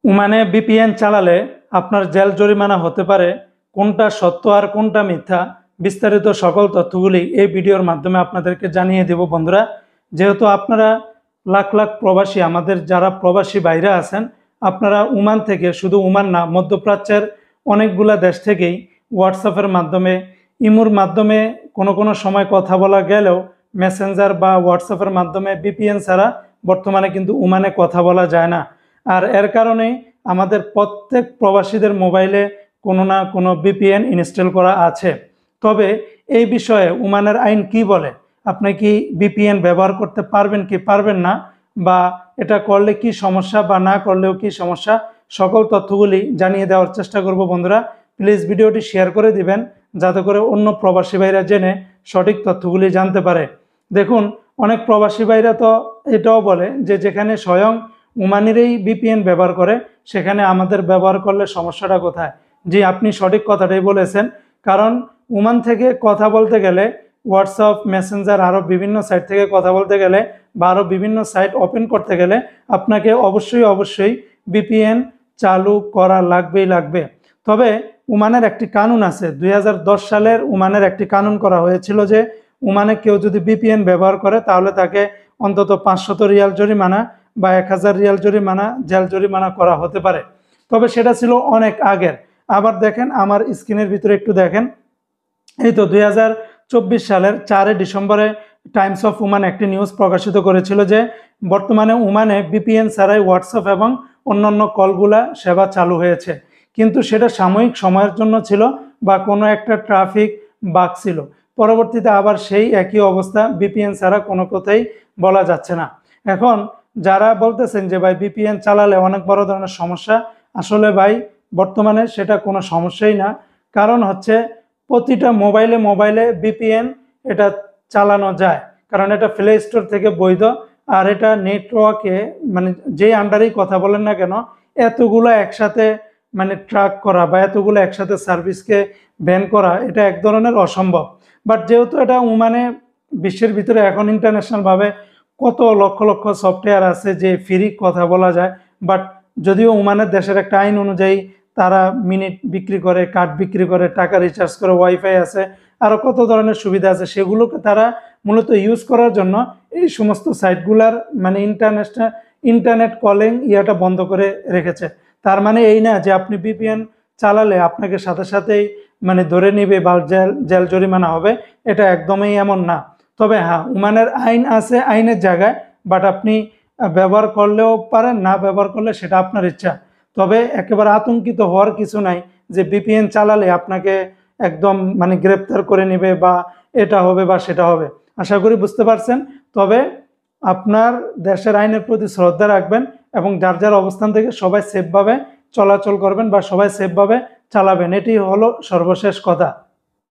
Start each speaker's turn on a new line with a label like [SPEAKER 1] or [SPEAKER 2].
[SPEAKER 1] ওমানে ভিপিএন চালালে আপনার জেল জরিমানা হতে পারে। কোনটা সত্য আর কোনটা মিথ্যা, বিস্তারিত সকল তথ্যগুলি এই ভিডিওর মাধ্যমে আপনাদেরকে জানিয়ে দেব। বন্ধুরা, যেহেতু আপনারা লাখ লাখ প্রবাসী, আমাদের যারা প্রবাসী বাইরে আছেন, আপনারা ওমান থেকে, শুধু ওমান না, মধ্যপ্রাচ্যের অনেকগুলা দেশ থেকেই হোয়াটসঅ্যাপের মাধ্যমে, ইমোর মাধ্যমে কোনো সময় কথা বলা গেলেও মেসেঞ্জার বা হোয়াটসঅ্যাপের মাধ্যমে ভিপিএন ছাড়া বর্তমানে কিন্তু ওমানে কথা বলা যায় না। আর এর কারণেই আমাদের প্রত্যেক প্রবাসীদের মোবাইলে কোনো না কোনো ভিপিএন ইনস্টল করা আছে। তবে এই বিষয়ে ওমানের আইন কি বলে, আপনি কি ভিপিএন ব্যবহার করতে পারবেন কি পারবেন না, বা এটা করলে কি সমস্যা বা না করলেও কি সমস্যা, সকল তথ্যগুলি জানিয়ে দেওয়ার চেষ্টা করব। বন্ধুরা, প্লিজ ভিডিওটি শেয়ার করে দিবেন যাতে করে অন্য প্রবাসী ভাইরা জেনে সঠিক তথ্যগুলি জানতে পারে। দেখুন, অনেক প্রবাসী ভাইরা তো এটাও বলে যে যেখানে স্বয়ং ওমানিরই ভিপিএন ব্যবহার করে সেখানে আমাদের ব্যবহার করলে সমস্যাটা কোথায়। জি, আপনি সঠিক কথাটাই বলেছেন। কারণ ওমান থেকে কথা বলতে গেলে, হোয়াটসঅ্যাপ, মেসেঞ্জার, আরও বিভিন্ন সাইট থেকে কথা বলতে গেলে বা আরও বিভিন্ন সাইট ওপেন করতে গেলে আপনাকে অবশ্যই ভিপিএন চালু করা লাগবে। তবে ওমানের একটি কানুন আছে, 2010 সালের ওমানের একটি কানুন করা হয়েছিল যে ওমানে কেউ যদি ভিপিএন ব্যবহার করে তাহলে তাকে অন্তত 500 রিয়াল জরিমানা বা 1000 রিয়াল জরিমানা, জেল জরিমানা করা হতে পারে। তবে সেটা ছিল অনেক আগের। আবার দেখেন, আমার স্ক্রিনের ভিতরে একটু দেখেন, এই তো 2024 সালের 4 ডিসেম্বরে টাইমস অফ ওমান একটি নিউজ প্রকাশিত করেছিল যে বর্তমানে ওমানে ভিপিএন ছাড়াই হোয়াটসঅ্যাপ এবং অন্যান্য কলগুলা সেবা চালু হয়েছে। কিন্তু সেটা সাময়িক সময়ের জন্য ছিল বা কোনো একটা ট্রাফিক বাগ ছিল। পরবর্তীতে আবার সেই একই অবস্থা, ভিপিএন ছাড়া কোনো কথাই বলা যাচ্ছে না। এখন যারা বলতেছেন যে ভাই ভিপিএন চালালে অনেক বড় ধরনের সমস্যা, আসলে ভাই বর্তমানে সেটা কোনো সমস্যাই না। কারণ হচ্ছে প্রতিটা মোবাইলে ভিপিএন এটা চালানো যায়, কারণ এটা প্লে স্টোর থেকে বৈধ। আর এটা নেটওয়ার্কে, মানে যেই আন্ডারেই কথা বলেন না কেন, এতগুলো একসাথে ট্র্যাক করা বা এতগুলো একসাথে সার্ভিসকে ব্যান করা, এটা এক ধরনের অসম্ভব। বাট যেহেতু এটা ওমানে বিশ্বের ভিতরে এখন ইন্টারন্যাশনালভাবে কত লক্ষ লক্ষ সফটওয়্যার আছে যে ফ্রি কথা বলা যায়। বাট যদিও ওমানের দেশের একটা আইন অনুযায়ী তারা মিনিট বিক্রি করে, কার্ড বিক্রি করে, টাকা রিচার্জ করে, ওয়াইফাই আছে, আরও কত ধরনের সুবিধা আছে, সেগুলোকে তারা মূলত ইউজ করার জন্য এই সমস্ত সাইটগুলার ইন্টারনেট কলিং ইয়াটা বন্ধ করে রেখেছে। তার মানে এই না যে আপনি ভিপিএন চালালে আপনাকে সাথে সাথেই ধরে নিবে বা জেল জরিমানা হবে, এটা একদমই এমন না। তবে হ্যাঁ, ওমানের আইন আছে আইনের জায়গায়, বাট আপনি ব্যবহার করলেও পারেন, না ব্যবহার করলে সেটা আপনার ইচ্ছা। তবে একেবারে আতঙ্কিত হওয়ার কিছু নাই যে ভিপিএন চালালে আপনাকে একদম গ্রেপ্তার করে নেবে বা এটা হবে বা সেটা হবে। আশা করি বুঝতে পারছেন। তবে আপনার দেশের আইনের প্রতি শ্রদ্ধা রাখবেন এবং যার অবস্থান থেকে সবাই সেফভাবে চলাচল করবেন বা সবাই সেফভাবে চালাবেন, এটি হলো সর্বশেষ কথা।